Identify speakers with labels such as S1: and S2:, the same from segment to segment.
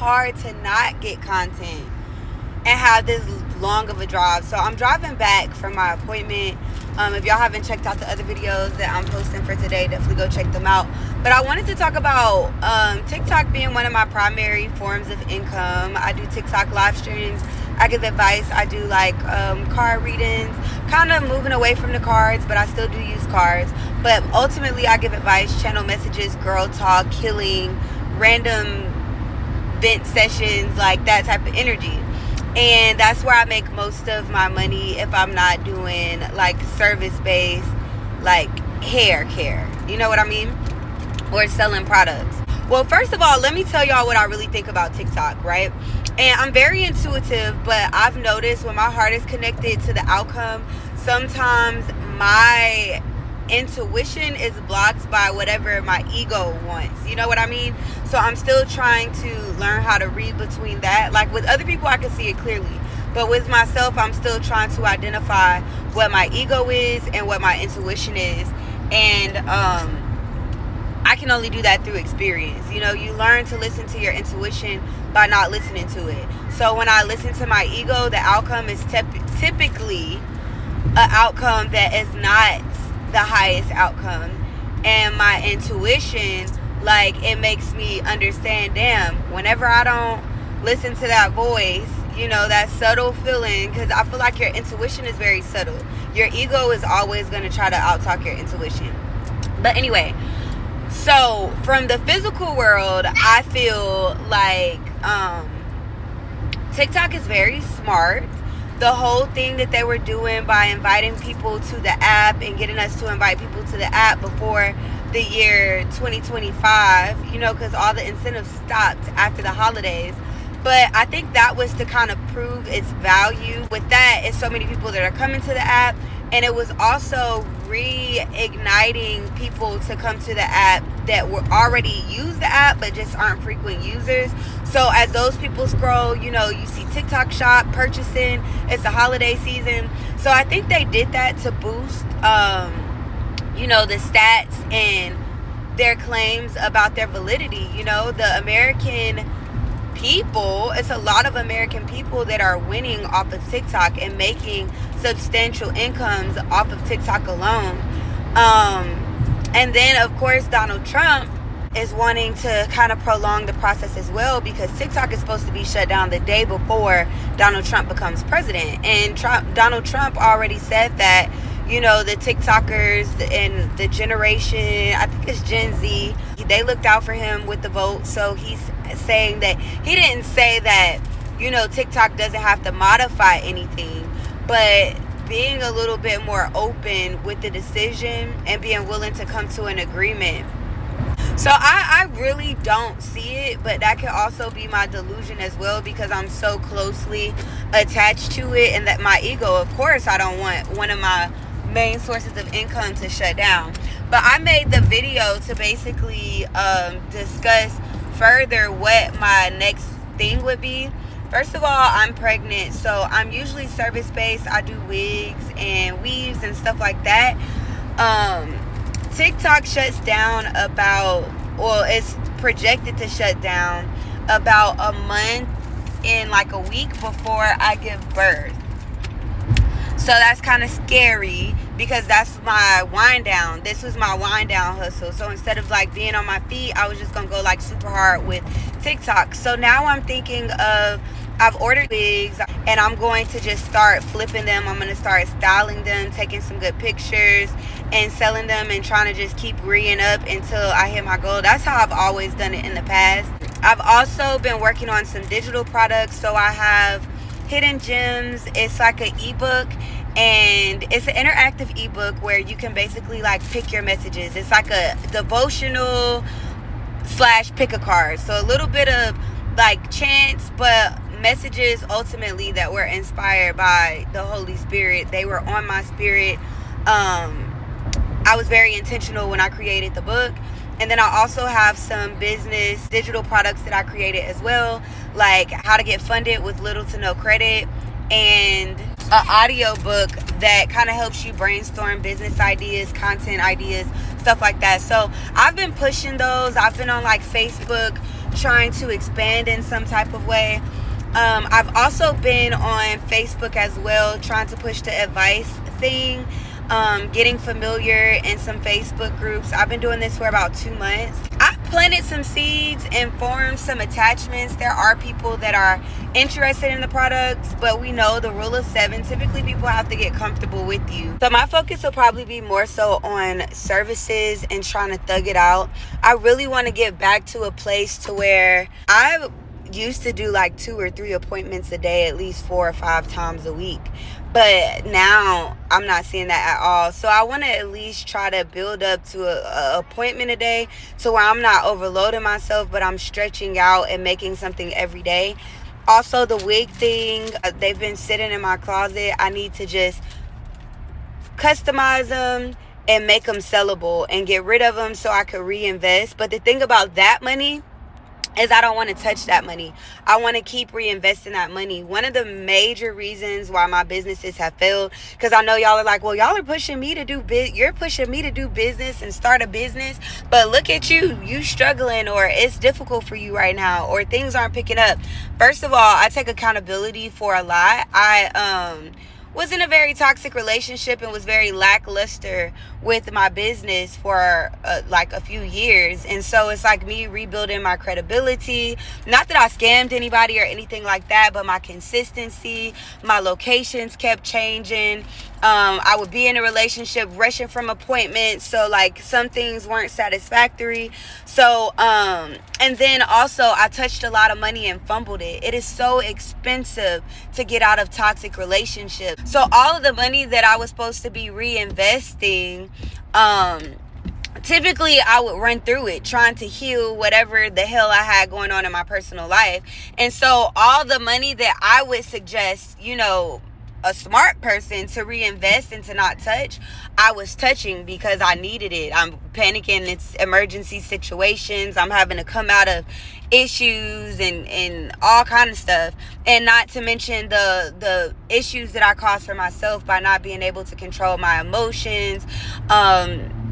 S1: hard to not get content and have this long of a drive. So I'm driving back from my appointment. If y'all haven't checked out the other videos that I'm posting for today, definitely go check them out. But I wanted to talk about TikTok being one of my primary forms of income. I do TikTok live streams. I give advice. I do like card readings, kind of moving away from the cards, but I still do use cards. But ultimately, I give advice, channel messages, girl talk, healing, random vent sessions, like that type of energy. And that's where I make most of my money if I'm not doing like service-based, like hair care. You know what I mean? Or selling products. Well, first of all, let me tell y'all what I really think about TikTok, right? And I'm very intuitive, but I've noticed when my heart is connected to the outcome, sometimes my intuition is blocked by whatever my ego wants. You know what I mean? So I'm still trying to learn how to read between that. Like with other people, I can see it clearly. But with myself, I'm still trying to identify what my ego is and what my intuition is. And I can only do that through experience. You know, you learn to listen to your intuition by not listening to it. So when I listen to my ego, the outcome is typically an outcome that is not the highest outcome. And my intuition, like, it makes me understand, damn, whenever I don't listen to that voice, you know, that subtle feeling, because I feel like your intuition is very subtle. Your ego is always going to try to out-talk your intuition. But anyway, so from the physical world, I feel like TikTok is very smart. The whole thing that they were doing by inviting people to the app and getting us to invite people to the app before the year 2025, you know, because all the incentives stopped after the holidays. But I think that was to kind of prove its value. With that, it's so many people that are coming to the app. And it was also reigniting people to come to the app that were already use the app but just aren't frequent users. So as those people scroll, you know, you see TikTok shop purchasing. It's the holiday season. So I think they did that to boost, you know, the stats and their claims about their validity. You know, the American people, it's a lot of American people that are winning off of TikTok and making substantial incomes off of TikTok alone. And then, of course, Donald Trump is wanting to kind of prolong the process as well, because TikTok is supposed to be shut down the day before Donald Trump becomes president. And Donald Trump already said that, you know, the TikTokers and the generation, I think it's Gen Z, they looked out for him with the vote. So he's saying that he didn't say that, you know, TikTok doesn't have to modify anything, but being a little bit more open with the decision and being willing to come to an agreement. So I really don't see it, but that could also be my delusion as well, because I'm so closely attached to it, and that my ego, of course, I don't want one of my main sources of income to shut down. But I made the video to basically discuss further what my next thing would be. First of all, I'm pregnant, so I'm usually service-based. I do wigs and weaves and stuff like that. TikTok shuts down it's projected to shut down about a month in like a week before I give birth. So that's kind of scary, because that's my wind down. This was my wind down hustle. So instead of like being on my feet, I was just going to go like super hard with TikTok. So now I'm thinking of, I've ordered wigs and I'm going to just start flipping them. I'm going to start styling them, taking some good pictures and selling them, and trying to just keep reading up until I hit my goal. That's how I've always done it in the past. I've also been working on some digital products. So I have Hidden Gems. It's like an ebook, and it's an interactive ebook where you can basically like pick your messages. It's like a devotional / pick a card. So a little bit of like chants, but messages ultimately that were inspired by the Holy Spirit. They were on my spirit. I was very intentional when I created the book. And then I also have some business digital products that I created as well, like how to get funded with little to no credit, and an audio book that kind of helps you brainstorm business ideas, content ideas, stuff like that. So I've been pushing those. I've been on like Facebook trying to expand in some type of way. I've also been on Facebook as well, trying to push the advice thing, getting familiar in some Facebook groups. I've been doing this for about 2 months. I've planted some seeds and formed some attachments. There are people that are interested in the products, but we know the rule of 7, typically people have to get comfortable with you. So my focus will probably be more so on services and trying to thug it out. I really want to get back to a place to where I used to do like 2 or 3 appointments a day, at least 4 or 5 times a week. But now I'm not seeing that at all. So I want to at least try to build up to a appointment a day, to where I'm not overloading myself, but I'm stretching out and making something every day. Also, the wig thing, they've been sitting in my closet. I need to just customize them and make them sellable and get rid of them so I could reinvest. But the thing about that money is I don't want to touch that money. I want to keep reinvesting that money. One of the major reasons why my businesses have failed, because I know y'all are like, well, y'all are pushing me to do you're pushing me to do business and start a business, but look at you struggling, or it's difficult for you right now, or things aren't picking up. First of all, I take accountability for a lot. I was in a very toxic relationship and was very lackluster with my business for like a few years. And so it's like me rebuilding my credibility. Not that I scammed anybody or anything like that, but my consistency, my locations kept changing. I would be in a relationship rushing from appointments, so like some things weren't satisfactory. So and then also I touched a lot of money and fumbled it. It is so expensive to get out of toxic relationships. So all of the money that I was supposed to be reinvesting, typically I would run through it trying to heal whatever the hell I had going on in my personal life. And so all the money that I would suggest, a smart person to reinvest and to not touch, I was touching because I needed it. I'm panicking. It's emergency situations. I'm having to come out of issues and all kind of stuff. And not to mention the issues that I caused for myself by not being able to control my emotions,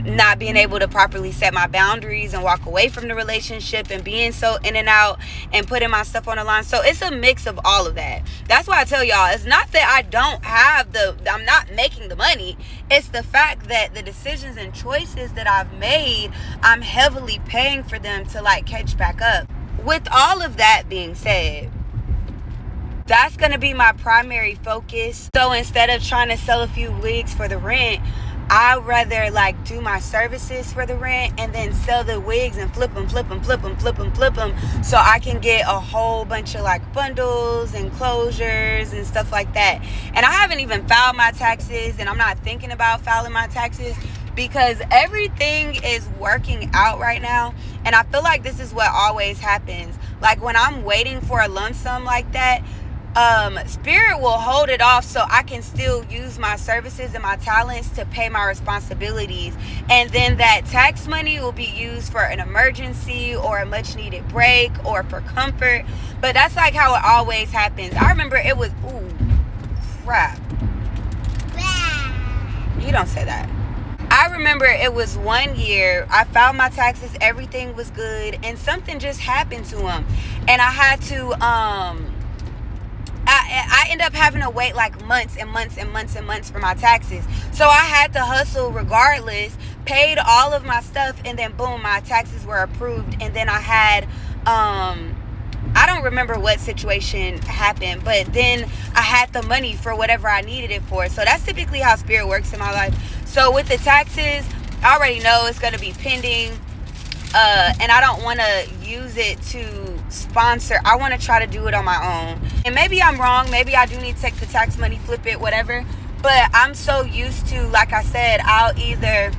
S1: not being able to properly set my boundaries and walk away from the relationship, and being so in and out and putting my stuff on the line. So it's a mix of all of that. That's why I tell y'all, it's not that I'm not making the money. It's the fact that the decisions and choices that I've made, I'm heavily paying for them to like catch back up. With all of that being said, that's going to be my primary focus. So instead of trying to sell a few wigs for the rent, I'd rather like do my services for the rent and then sell the wigs and flip them so I can get a whole bunch of like bundles and closures and stuff like that. And I haven't even filed my taxes, and I'm not thinking about filing my taxes because everything is working out right now. And I feel like this is what always happens. Like when I'm waiting for a lump sum like that, Spirit will hold it off so I can still use my services and my talents to pay my responsibilities. And then that tax money will be used for an emergency or a much needed break or for comfort. But that's like how it always happens. I remember it was, crap. You don't say that. I remember it was one year, I filed my taxes, everything was good, and something just happened to them. And I had to, I ended up having to wait like months and months and months and months for my taxes. So I had to hustle regardless, paid all of my stuff, and then boom, my taxes were approved. And then I had, I don't remember what situation happened, but then I had the money for whatever I needed it for. So that's typically how Spirit works in my life. So with the taxes, I already know it's going to be pending. And I don't want to use it to sponsor. I want to try to do it on my own. And maybe I'm wrong. Maybe I do need to take the tax money, flip it, whatever. But I'm so used to, like I said, I'll either,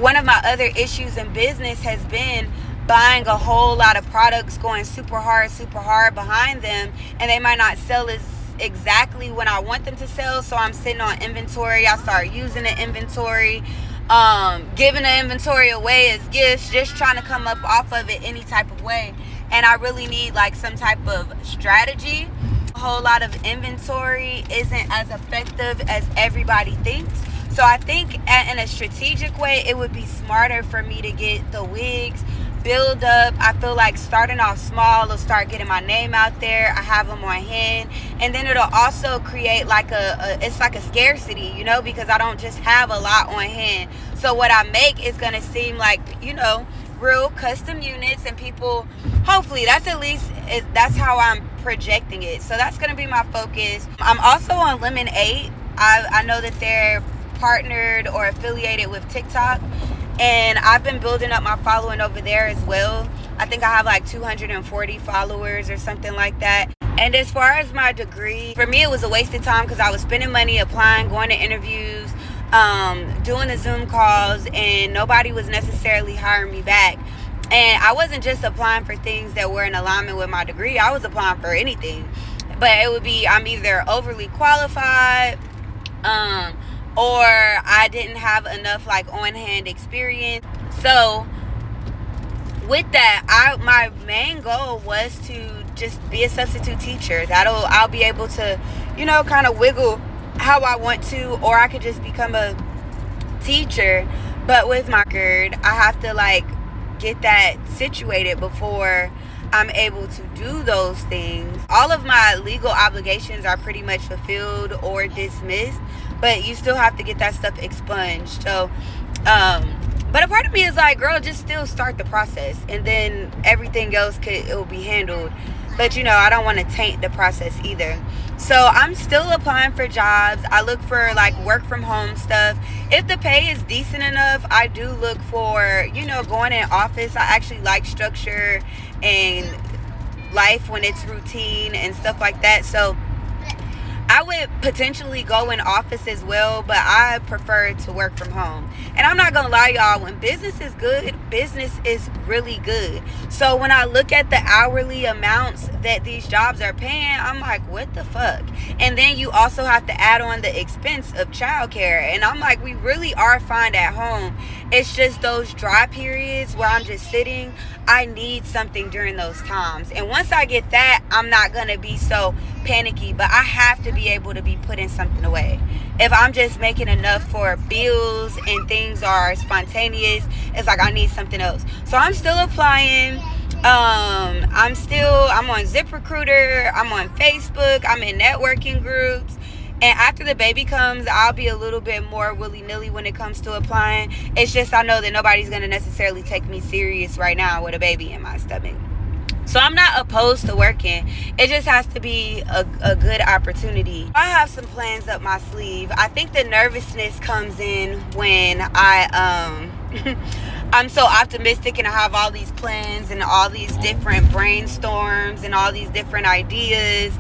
S1: one of my other issues in business has been buying a whole lot of products, going super hard behind them, and they might not sell as exactly when I want them to sell. So I'm sitting on inventory. I start using the inventory, giving the inventory away as gifts, just trying to come up off of it any type of way. And I really need like some type of strategy. A whole lot of inventory isn't as effective as everybody thinks. So I think in a strategic way, it would be smarter for me to get the wigs build up. I feel like starting off small will start getting my name out there. I have them on hand, and then it'll also create like it's like a scarcity, you know, because I don't just have a lot on hand. So what I make is gonna seem like, you know, real custom units, and people, hopefully that's how I'm projecting it. So that's gonna be my focus. I'm also on Lemon 8. I know that they're partnered or affiliated with TikTok, and I've been building up my following over there as well. I think I have like 240 followers or something like that. And as far as my degree, for me it was a waste of time because I was spending money applying, going to interviews, doing the Zoom calls, and nobody was necessarily hiring me back. And I wasn't just applying for things that were in alignment with my degree. I was applying for anything. But it would be I'm either overly qualified, or I didn't have enough like on-hand experience. So with that, my main goal was to just be a substitute teacher. I'll be able to, you know, kind of wiggle how I want to, or I could just become a teacher. But with my record, I have to like get that situated before I'm able to do those things. All of my legal obligations are pretty much fulfilled or dismissed, but you still have to get that stuff expunged. So, but a part of me is like, girl, just still start the process, and then everything else it'll be handled. But you know, I don't want to taint the process either. So I'm still applying for jobs. I look for like work from home stuff. If the pay is decent enough, I do look for, you know, going in office. I actually like structure and life when it's routine and stuff like that. So I would potentially go in office as well, but I prefer to work from home. And I'm not gonna lie, y'all, when business is good, business is really good. So when I look at the hourly amounts that these jobs are paying, I'm like, what the fuck? And then you also have to add on the expense of childcare. And I'm like, we really are fine at home. It's just those dry periods where I'm just sitting. I need something during those times. And once I get that, I'm not gonna be so panicky, but I have to be able to be putting something away. If I'm just making enough for bills and things are spontaneous, it's like I need something else. So I'm still applying. I'm on ZipRecruiter, I'm on Facebook, I'm in networking groups. And after the baby comes, I'll be a little bit more willy-nilly when it comes to applying. It's just I know that nobody's going to necessarily take me serious right now with a baby in my stomach. So I'm not opposed to working. It just has to be a good opportunity. I have some plans up my sleeve. I think the nervousness comes in when I'm so optimistic and I have all these plans and all these different brainstorms and all these different ideas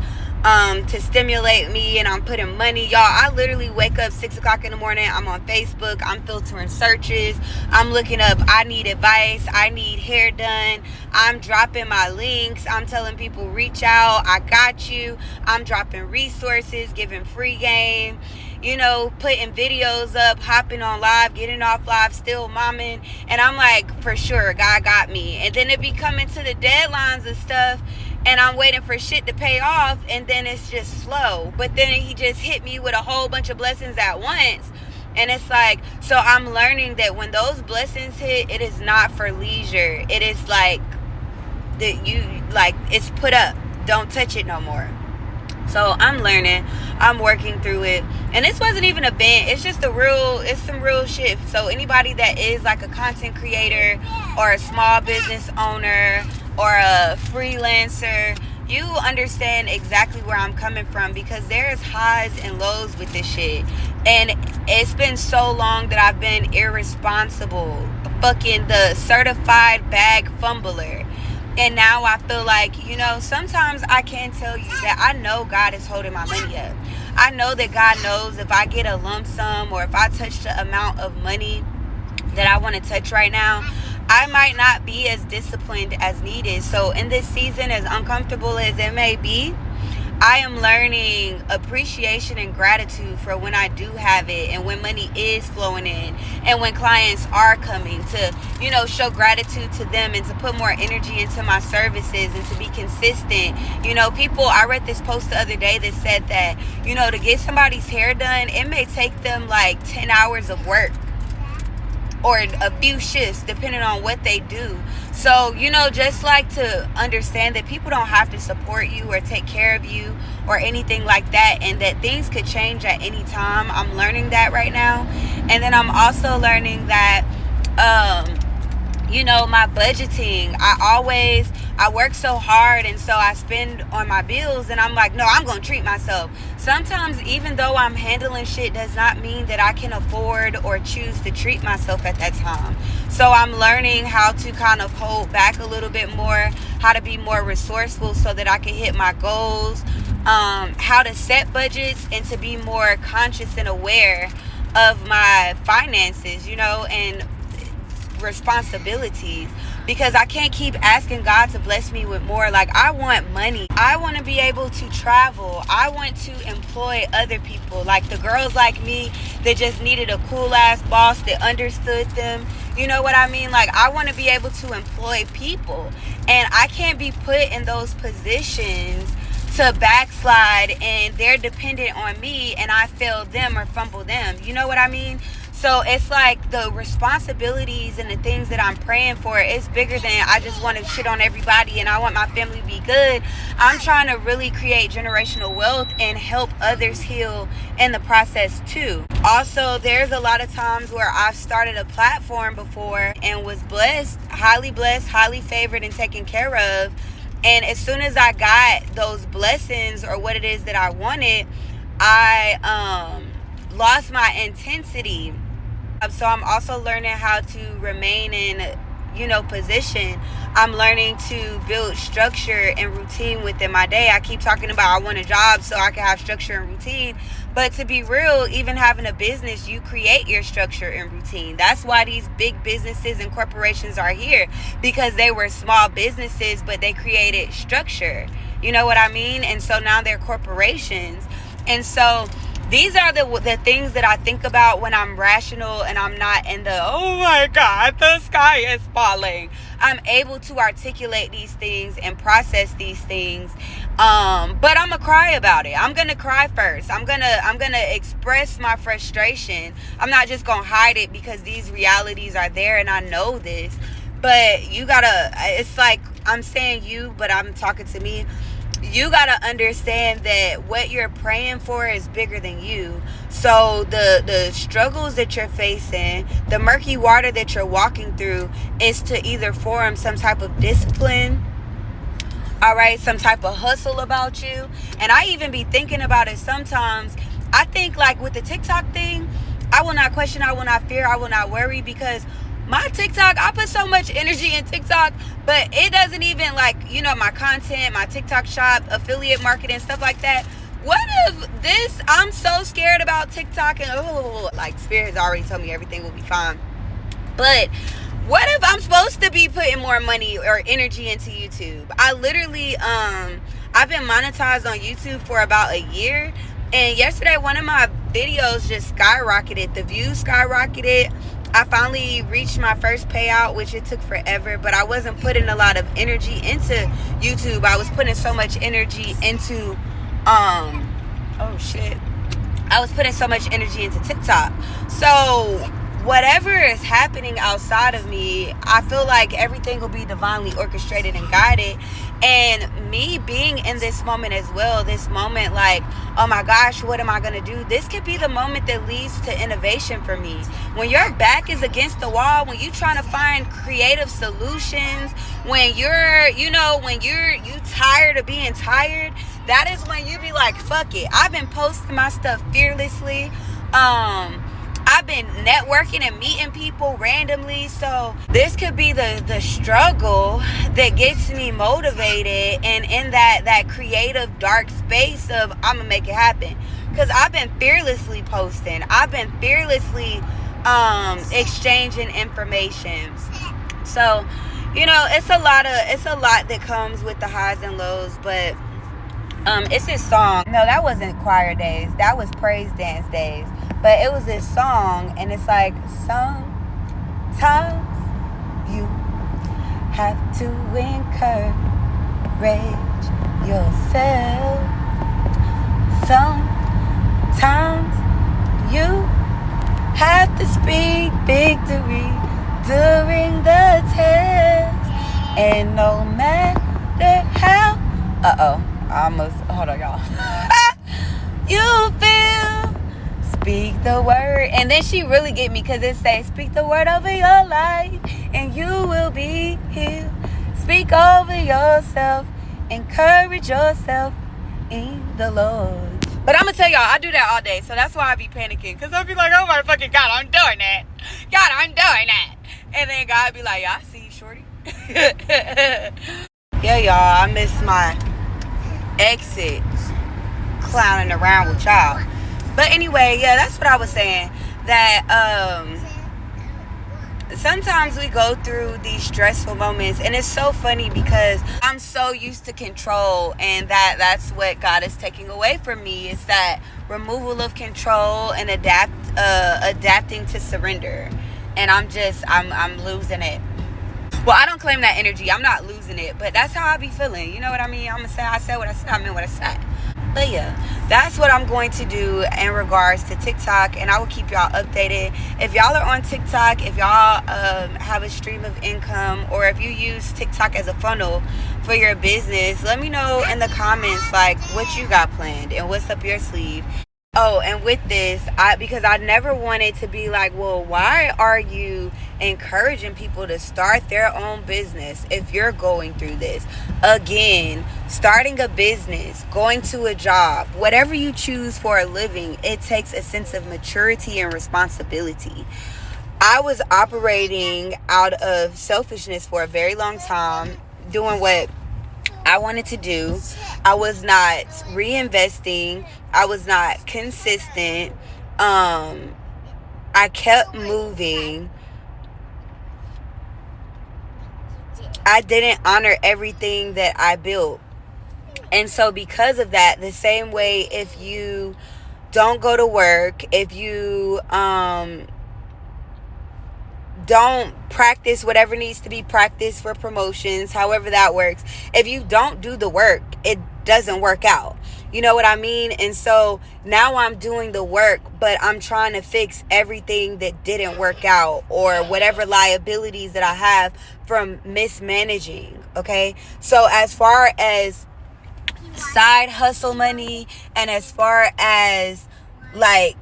S1: to stimulate me, and I'm putting money. Y'all, I literally wake up 6 o'clock in the morning. I'm on Facebook. I'm filtering searches. I'm looking up, I need advice. I need hair done. I'm dropping my links. I'm telling people, reach out. I got you. I'm dropping resources, giving free game. You know, putting videos up, hopping on live, getting off live, still momming. And I'm like, for sure, God got me. And then it be coming to the deadlines and stuff, and I'm waiting for shit to pay off, and then it's just slow. But then he just hit me with a whole bunch of blessings at once. And it's like, so I'm learning that when those blessings hit, it is not for leisure. It is like, it's put up. Don't touch it no more. So I'm learning. I'm working through it. And this wasn't even a bent. It's just it's some real shit. So anybody that is like a content creator or a small business owner or a freelancer, you understand exactly where I'm coming from, because there's highs and lows with this shit. And it's been so long that I've been irresponsible. Fucking the certified bag fumbler. And now I feel like, you know, sometimes I can tell you that I know God is holding my money up. I know that God knows if I get a lump sum or if I touch the amount of money that I want to touch right now, I might not be as disciplined as needed. So in this season, as uncomfortable as it may be, I am learning appreciation and gratitude for when I do have it, and when money is flowing in, and when clients are coming, to, you know, show gratitude to them and to put more energy into my services and to be consistent. You know, I read this post the other day that said that, you know, to get somebody's hair done, it may take them like 10 hours of work. or a few shifts depending on what they do. So, just like to understand that people don't have to support you or take care of you or anything like that, and that things could change at any time. I'm learning that right now. And then I'm also learning that my budgeting, I work so hard, and so I spend on my bills, and I'm like, no, I'm gonna treat myself. Sometimes even though I'm handling shit does not mean that I can afford or choose to treat myself at that time. So I'm learning how to kind of hold back a little bit more, how to be more resourceful so that I can hit my goals, how to set budgets, and to be more conscious and aware of my finances, and responsibilities, because I can't keep asking God to bless me with more. Like, I want money. I want to be able to travel. I want to employ other people, like the girls like me that just needed a cool ass boss that understood them. You know what I mean? Like, I want to be able to employ people, and I can't be put in those positions to backslide and they're dependent on me and I fail them or fumble them. You know what I mean? So it's like the responsibilities and the things that I'm praying for is bigger than I just want to shit on everybody and I want my family to be good. I'm trying to really create generational wealth and help others heal in the process too. Also, there's a lot of times where I've started a platform before and was blessed, highly favored, and taken care of. And as soon as I got those blessings or what it is that I wanted, I lost my intensity. So I'm also learning how to remain in, position. I'm learning to build structure and routine within my day. I keep talking about I want a job so I can have structure and routine. But to be real, even having a business, you create your structure and routine. That's why these big businesses and corporations are here, because they were small businesses, but they created structure. You know what I mean? And so now they're corporations. And so these are the things that I think about when I'm rational and I'm not in the, oh my God, the sky is falling. I'm able to articulate these things and process these things. But I'm gonna cry about it. I'm gonna cry first. I'm gonna express my frustration. I'm not just gonna hide it because these realities are there and I know this. But it's like I'm saying you, but I'm talking to me. You gotta understand that what you're praying for is bigger than you. So the struggles that you're facing, the murky water that you're walking through, is to either form some type of discipline, all right, some type of hustle about you. And I even be thinking about it sometimes. I think, like, with the TikTok thing, I will not question, I will not fear, I will not worry, because my TikTok, I put so much energy in TikTok, but it doesn't even, like, my content, my TikTok shop, affiliate marketing, stuff like that. What if this, I'm so scared about TikTok and, like, Spirit has already told me everything will be fine. But what if I'm supposed to be putting more money or energy into YouTube? I literally, I've been monetized on YouTube for about a year. And yesterday, one of my videos just skyrocketed. The views skyrocketed. I finally reached my first payout, which it took forever, but I wasn't putting a lot of energy into YouTube. I was putting so much energy into, I was putting so much energy into TikTok. So whatever is happening outside of me, I feel like everything will be divinely orchestrated and guided. And me being in this moment as well, this moment like, oh my gosh, what am I going to do? This could be the moment that leads to innovation for me. When your back is against the wall, when you're trying to find creative solutions, when you're, when you tired of being tired, that is when you be like, fuck it. I've been posting my stuff fearlessly. I've been networking and meeting people randomly. So this could be the struggle that gets me motivated and in that creative dark space of I'm gonna make it happen. Because I've been fearlessly posting. I've been fearlessly exchanging information. So, it's a lot that comes with the highs and lows. But it's this song. No, that wasn't choir days. That was praise dance days. But it was this song, and it's like, sometimes you have to encourage yourself. Sometimes you have to speak victory during the test. And no matter how, hold on, y'all. You feel, speak the word. And then she really get me, because it says, speak the word over your life and you will be healed. Speak over yourself, encourage yourself in the Lord. But I'm gonna tell y'all, I do that all day, so that's why I be panicking, because I'll be like, oh my fucking God, I'm doing that. God, I'm doing that. And then God be like, yeah, I see you, shorty. Yeah, y'all, I miss my exit clowning around with y'all. But anyway, yeah, that's what I was saying, that sometimes we go through these stressful moments, and it's so funny because I'm so used to control, and that's what God is taking away from me, is that removal of control and adapting to surrender. And I'm losing it. Well, I don't claim that energy. I'm not losing it, but that's how I be feeling. You know what I mean? I said what I said. I meant what I said. But yeah, that's what I'm going to do in regards to TikTok, and I will keep y'all updated. If y'all are on TikTok, if y'all have a stream of income, or if you use TikTok as a funnel for your business, let me know in the comments like what you got planned and what's up your sleeve. Oh, and with this, because I never wanted to be like, well, why are you encouraging people to start their own business if you're going through this? Again, starting a business, going to a job, whatever you choose for a living, it takes a sense of maturity and responsibility. I was operating out of selfishness for a very long time, doing what I wanted to do. I was not reinvesting. I was not consistent. I kept moving. I didn't honor everything that I built. And so because of that, the same way, if you don't go to work, if you don't practice whatever needs to be practiced for promotions, however that works, if you don't do the work, it doesn't work out. You know what I mean? And so now I'm doing the work, but I'm trying to fix everything that didn't work out, or whatever liabilities that I have from mismanaging. Okay, so as far as side hustle money, and as far as like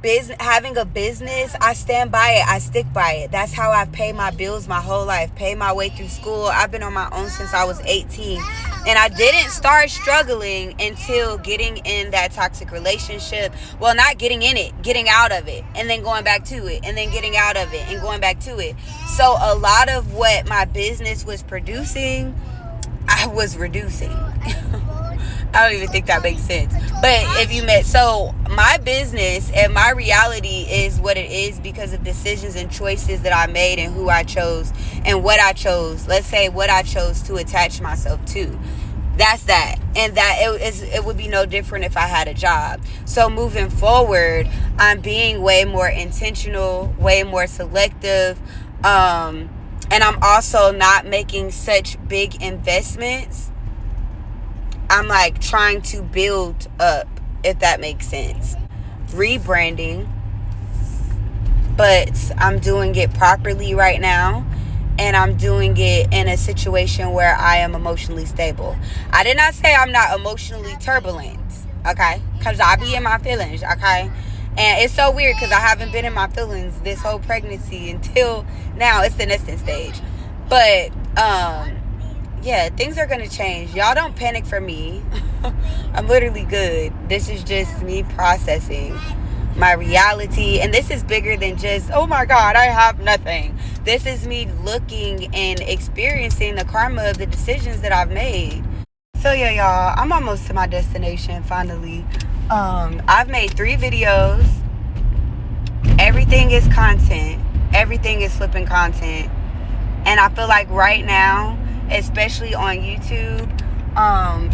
S1: business, having a business, I stand by it. I stick by it. That's how I've paid my bills my whole life, paid my way through school. I've been on my own since I was 18. And I didn't start struggling until getting in that toxic relationship. Well, not getting in it, getting out of it, and then going back to it, and then getting out of it and going back to it. So a lot of what my business was producing, I was reducing. I don't even think that makes sense. But if you met, so my business and my reality is what it is because of decisions and choices that I made, and who I chose and what I chose. Let's say what I chose to attach myself to. That's that. And that it would be no different if I had a job. So moving forward, I'm being way more intentional, way more selective. And I'm also not making such big investments. I'm like trying to build up, if that makes sense. Rebranding. But I'm doing it properly right now. And I'm doing it in a situation where I am emotionally stable. I did not say I'm not emotionally turbulent, okay? Because I be in my feelings, okay? And it's so weird because I haven't been in my feelings this whole pregnancy until now. It's the nesting stage. But, yeah, things are going to change. Y'all don't panic for me. I'm literally good. This is just me processing my reality, and this is bigger than just, oh my God, I have nothing. This is me looking and experiencing the karma of the decisions that I've made. So yeah, y'all, I'm almost to my destination finally. I've made 3 videos. Everything is content. Everything is flipping content. And I feel like right now, especially on YouTube,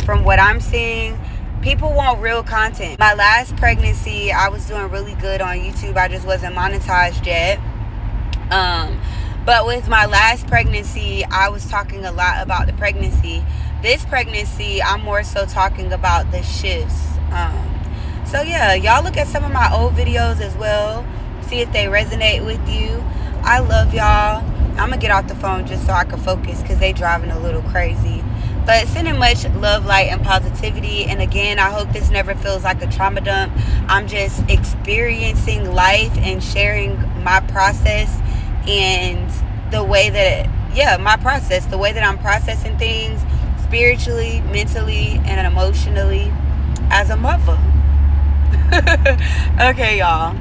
S1: from what I'm seeing, people want real content. My last pregnancy, I was doing really good on YouTube. I just wasn't monetized yet. But with my last pregnancy, I was talking a lot about the pregnancy. This pregnancy, I'm more so talking about the shifts. So yeah, y'all look at some of my old videos as well. see if they resonate with you. I love y'all. I'm gonna get off the phone just so I can focus because they driving a little crazy. But sending much love, light, and positivity. And again, I hope this never feels like a trauma dump. I'm just experiencing life and sharing my process and the way that, my process, the way that I'm processing things spiritually, mentally, and emotionally as a mother. Okay, y'all.